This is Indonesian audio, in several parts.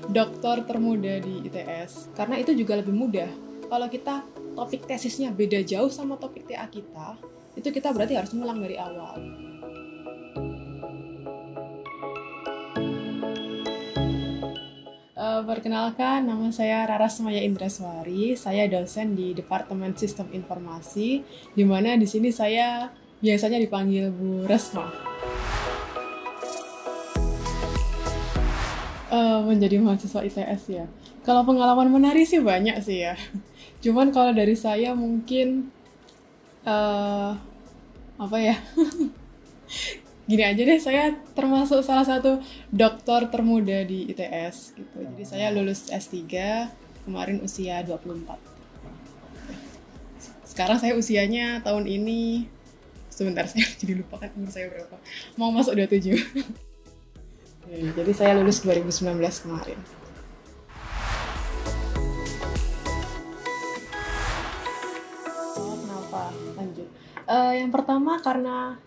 dokter termuda di ITS, karena itu juga lebih mudah. Kalau kita topik tesisnya beda jauh sama topik TA kita, itu kita berarti harus ngulang dari awal. Perkenalkan, nama saya Raras Maya Indraswari. Saya dosen di Departemen Sistem Informasi, di mana di sini saya biasanya dipanggil Bu Resma. Menjadi mahasiswa ITS ya. Kalau pengalaman menarik sih banyak sih ya. Cuman kalau dari saya mungkin apa ya? Gini aja deh, saya termasuk salah satu dokter termuda di ITS gitu. Jadi saya lulus S3 kemarin usia 24. Sekarang saya usianya tahun ini, sebentar saya jadi lupa kan umur saya berapa. Mau masuk 27. Jadi saya lulus 2019 kemarin. Kenapa? Lanjut. Yang pertama karena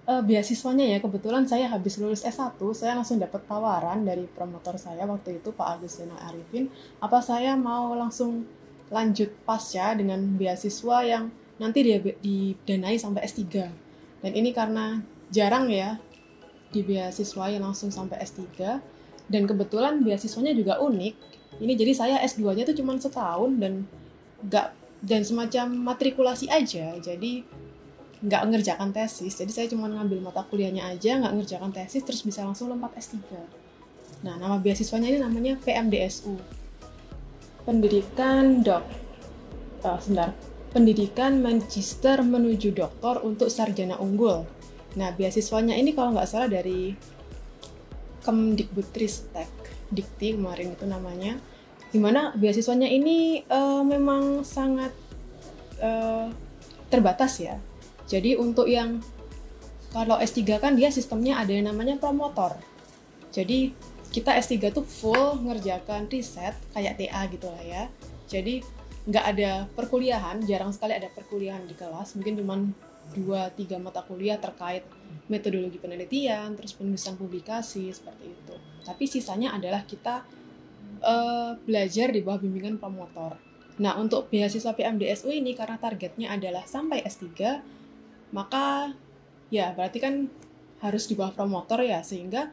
beasiswanya ya, kebetulan saya habis lulus S1, saya langsung dapat tawaran dari promotor saya waktu itu, Pak Agus Zainal Arifin, apa saya mau langsung lanjut pasca dengan beasiswa yang nanti didanai sampai S3. Dan ini karena jarang ya di beasiswa yang langsung sampai S3, dan kebetulan beasiswanya juga unik. Ini jadi saya S2-nya tuh cuma setahun dan semacam matrikulasi aja, jadi nggak ngerjakan tesis, jadi saya cuma ngambil mata kuliahnya aja, nggak ngerjakan tesis, terus bisa langsung lompat S3. Nah, nama beasiswanya ini namanya PMDSU. Pendidikan Magister menuju Doktor untuk Sarjana Unggul. Nah, beasiswanya ini kalau nggak salah dari Kemdikbudristek, Dikti kemarin itu namanya, dimana beasiswanya ini memang sangat terbatas ya. Jadi untuk yang kalau S3 kan dia sistemnya ada yang namanya promotor. Jadi kita S3 tuh full ngerjakan riset kayak TA gitu lah ya. Jadi nggak ada perkuliahan, jarang sekali ada perkuliahan di kelas. Mungkin cuma 2-3 mata kuliah terkait metodologi penelitian, terus penulisan publikasi, seperti itu. Tapi sisanya adalah kita belajar di bawah bimbingan promotor. Nah, untuk beasiswa PMDSU ini karena targetnya adalah sampai S3, maka ya berarti kan harus di bawah promotor ya, sehingga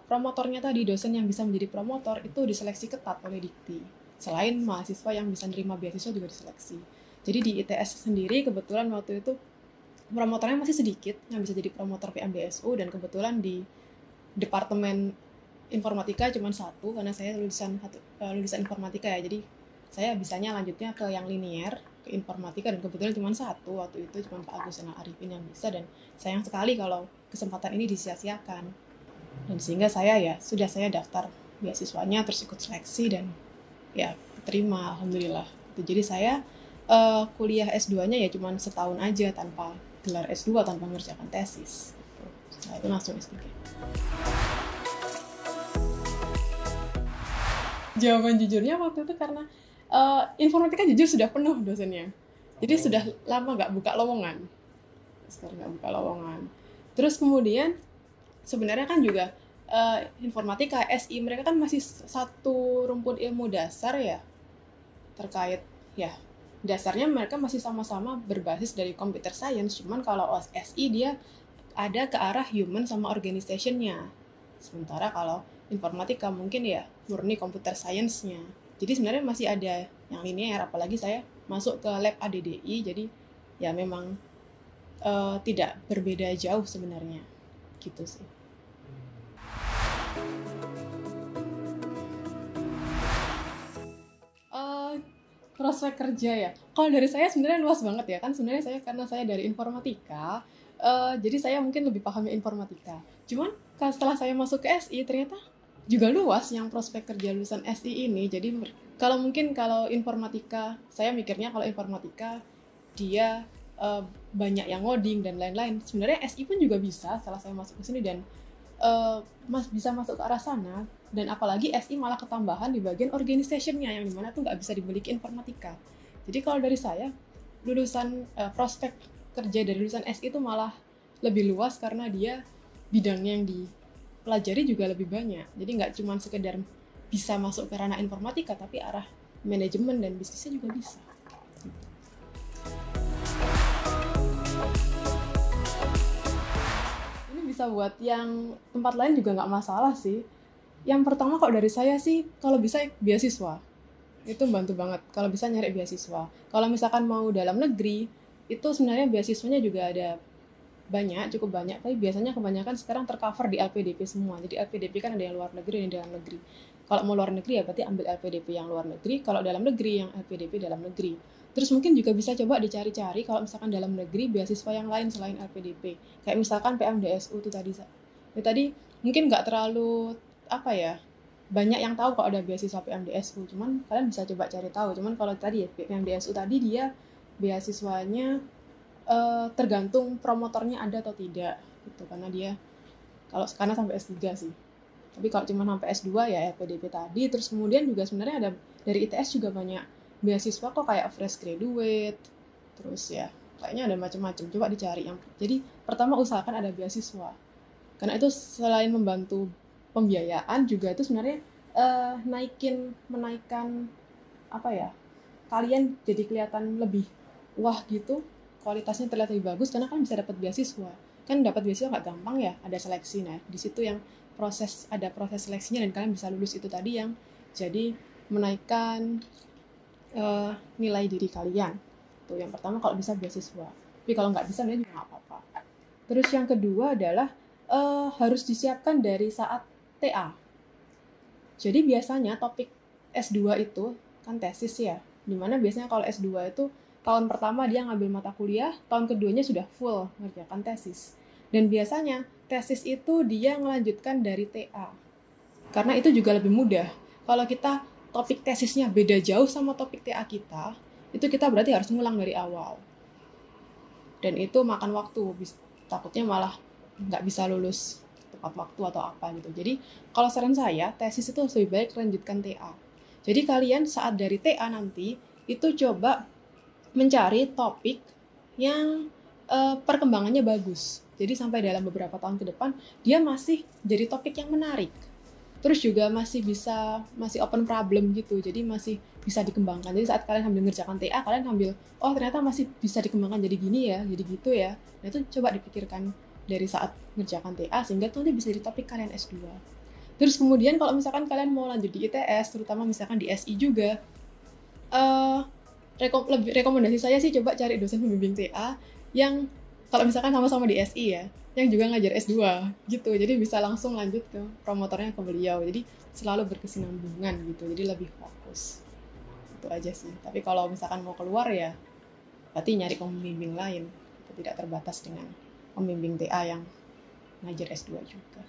promotornya tadi, dosen yang bisa menjadi promotor itu diseleksi ketat oleh Dikti. Selain mahasiswa yang bisa menerima beasiswa juga diseleksi. Jadi di ITS sendiri kebetulan waktu itu promotornya masih sedikit yang bisa jadi promotor PMDSU, dan kebetulan di Departemen Informatika cuma satu, karena saya lulusan informatika ya, jadi saya bisanya lanjutnya ke yang linier, ke informatika, dan kebetulan cuma satu waktu itu, cuma Pak Agus Zainal Arifin yang bisa, dan sayang sekali kalau kesempatan ini disia-siakan. Dan sehingga saya daftar beasiswanya, terus ikut seleksi, dan ya terima, alhamdulillah. Jadi saya kuliah S2-nya ya cuma setahun aja tanpa gelar S2, tanpa mengerjakan tesis. Setelah itu langsung S3. Jawaban jujurnya waktu itu karena informatika jujur sudah penuh dosennya. Jadi sudah lama nggak buka lowongan. Terus kemudian sebenarnya kan juga informatika, SI, mereka kan masih satu rumpun ilmu dasar ya, terkait ya dasarnya mereka masih sama-sama berbasis dari computer science, cuman kalau SI dia ada ke arah human sama organization-nya. Sementara kalau informatika mungkin ya murni computer science-nya. Jadi sebenarnya masih ada yang linear, apalagi saya masuk ke lab ADDI, jadi ya memang tidak berbeda jauh sebenarnya, gitu sih. Prospek kerja ya, kalau dari saya sebenarnya luas banget ya, kan sebenarnya karena saya dari informatika, jadi saya mungkin lebih paham informatika. Cuman setelah saya masuk ke SI ternyata juga luas yang prospek kerja lulusan SI ini. Jadi kalau informatika, saya mikirnya kalau informatika dia banyak yang ngoding dan lain-lain. Sebenarnya SI pun juga bisa setelah saya masuk ke sini, dan bisa masuk ke arah sana. Dan apalagi SI malah ketambahan di bagian organization-nya, yang dimana tuh nggak bisa dimiliki informatika. Jadi kalau dari saya, lulusan prospek kerja dari lulusan SI itu malah lebih luas, karena dia bidangnya yang dipelajari juga lebih banyak. Jadi nggak cuma sekedar bisa masuk ke ranah informatika, tapi arah manajemen dan bisnisnya juga bisa. Ini bisa buat yang tempat lain juga nggak masalah sih. Yang pertama kalau dari saya sih, kalau bisa beasiswa. Itu membantu banget kalau bisa nyari beasiswa. Kalau misalkan mau dalam negeri, itu sebenarnya beasiswanya juga ada banyak, cukup banyak, tapi biasanya kebanyakan sekarang tercover di LPDP semua. Jadi LPDP kan ada yang luar negeri, ada yang dalam negeri. Kalau mau luar negeri ya berarti ambil LPDP yang luar negeri, kalau dalam negeri yang LPDP dalam negeri. Terus mungkin juga bisa coba dicari-cari kalau misalkan dalam negeri beasiswa yang lain selain LPDP. Kayak misalkan PMDSU itu tadi. Ya, tadi mungkin nggak terlalu banyak yang tahu kalau ada beasiswa PMDSU, cuman kalian bisa coba cari tahu. Cuman kalau tadi ya PMDSU tadi dia beasiswanya tergantung promotornya ada atau tidak gitu, karena sampai S3 sih. Tapi kalau cuma sampai S2 ya LPDP tadi. Terus kemudian juga sebenarnya ada dari ITS juga banyak beasiswa kok, kayak fresh graduate. Terus ya kayaknya ada macam-macam, coba dicari yang. Jadi pertama usahakan ada beasiswa. Karena itu selain membantu pembiayaan juga itu sebenarnya menaikkan kalian jadi kelihatan lebih wah gitu, kualitasnya terlihat lebih bagus karena kan bisa dapat beasiswa. Kan dapat beasiswa nggak gampang ya, ada seleksi. Nah di situ yang ada proses seleksinya dan kalian bisa lulus, itu tadi yang jadi menaikkan nilai diri kalian. Tuh yang pertama kalau bisa beasiswa. Tapi kalau nggak bisa juga nggak apa-apa. Terus yang kedua adalah harus disiapkan dari saat TA. Jadi biasanya topik S2 itu kan tesis ya, dimana biasanya kalau S2 itu tahun pertama dia ngambil mata kuliah, tahun keduanya sudah full ngerjakan tesis. Dan biasanya tesis itu dia melanjutkan dari TA. Karena itu juga lebih mudah. Kalau kita topik tesisnya beda jauh sama topik TA kita, itu kita berarti harus ngulang dari awal. Dan itu makan waktu, takutnya malah nggak bisa lulus tepat waktu atau apa gitu. Jadi kalau saran saya, tesis itu lebih baik lanjutkan TA. Jadi kalian saat dari TA nanti, itu coba mencari topik yang perkembangannya bagus. Jadi sampai dalam beberapa tahun ke depan, dia masih jadi topik yang menarik. Terus juga masih open problem gitu, jadi masih bisa dikembangkan. Jadi saat kalian sambil ngerjakan TA, kalian sambil, oh ternyata masih bisa dikembangkan jadi gini ya, jadi gitu ya. Nah itu coba dipikirkan dari saat ngerjakan TA, sehingga tuh nanti bisa jadi topik kalian S2. Terus kemudian kalau misalkan kalian mau lanjut di ITS, terutama misalkan di SI juga, rekomendasi saya sih coba cari dosen pembimbing TA yang kalau misalkan sama-sama di SI ya, yang juga ngajar S2 gitu. Jadi bisa langsung lanjut ke promotornya ke beliau. Jadi selalu berkesinambungan gitu. Jadi lebih fokus. Itu aja sih. Tapi kalau misalkan mau keluar ya berarti nyari pembimbing lain. Tidak terbatas dengan pembimbing TA yang ngajar S2 juga.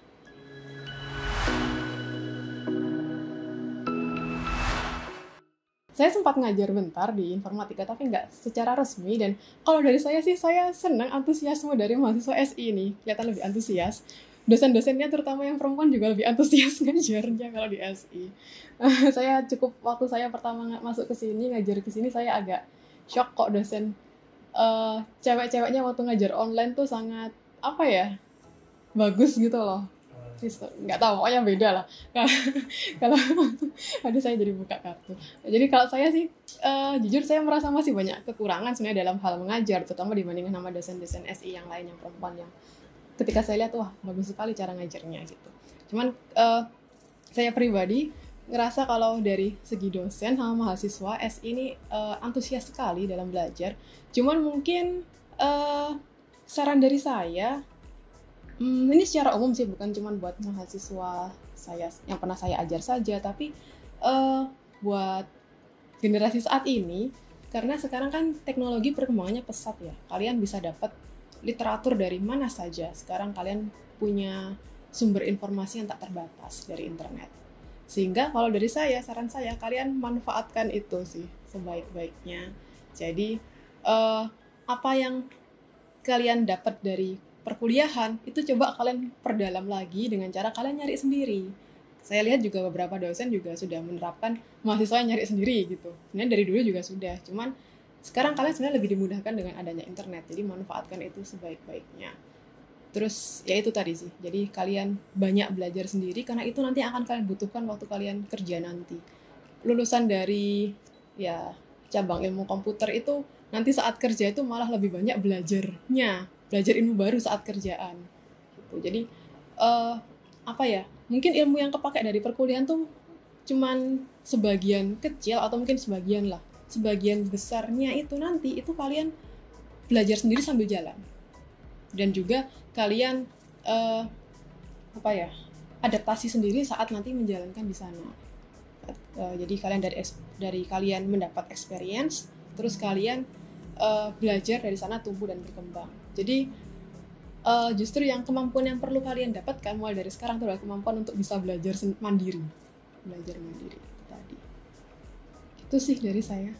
Saya sempat ngajar bentar di informatika, tapi nggak secara resmi. Dan kalau dari saya sih, saya senang antusiasme dari mahasiswa SI ini. Kelihatan lebih antusias. Dosen-dosennya terutama yang perempuan juga lebih antusias ngajarnya kalau di SI. Waktu saya pertama masuk ke sini, ngajar ke sini, saya agak shock kok dosen cewek-ceweknya waktu ngajar online tuh sangat, bagus gitu loh. Nggak tahu, pokoknya beda lah. Kalau ada saya jadi buka kartu. Jadi kalau saya sih jujur saya merasa masih banyak kekurangan sebenarnya dalam hal mengajar, terutama dibandingkan sama dosen-dosen SI yang lain yang perempuan, yang ketika saya lihat wah bagus sekali cara ngajarnya gitu. Cuman saya pribadi ngerasa kalau dari segi dosen sama mahasiswa SI ini antusias sekali dalam belajar. Cuman mungkin saran dari saya, ini secara umum sih, bukan cuma buat mahasiswa saya yang pernah saya ajar saja, tapi buat generasi saat ini, karena sekarang kan teknologi perkembangannya pesat ya. Kalian bisa dapat literatur dari mana saja. Sekarang kalian punya sumber informasi yang tak terbatas dari internet. Sehingga kalau dari saya, saran saya, kalian manfaatkan itu sih sebaik-baiknya. Jadi apa yang kalian dapat dari perkuliahan itu coba kalian perdalam lagi dengan cara kalian nyari sendiri. Saya lihat juga beberapa dosen juga sudah menerapkan mahasiswa nyari sendiri gitu. Sebenarnya dari dulu juga sudah, cuman sekarang kalian sebenarnya lebih dimudahkan dengan adanya internet. Jadi manfaatkan itu sebaik-baiknya. Terus ya itu tadi sih, jadi kalian banyak belajar sendiri karena itu nanti akan kalian butuhkan waktu kalian kerja nanti. Lulusan dari ya cabang ilmu komputer itu nanti saat kerja itu malah lebih banyak belajar ilmu baru saat kerjaan gitu. Jadi apa ya, mungkin ilmu yang kepake dari perkuliahan tuh cuman sebagian kecil atau mungkin sebagian besarnya itu nanti itu kalian belajar sendiri sambil jalan. Dan juga kalian adaptasi sendiri saat nanti menjalankan di sana. Jadi kalian dari kalian mendapat experience, terus kalian belajar dari sana tumbuh dan berkembang. Jadi justru yang kemampuan yang perlu kalian dapatkan mulai dari sekarang itu adalah kemampuan untuk bisa belajar mandiri tadi. Itu sih dari saya.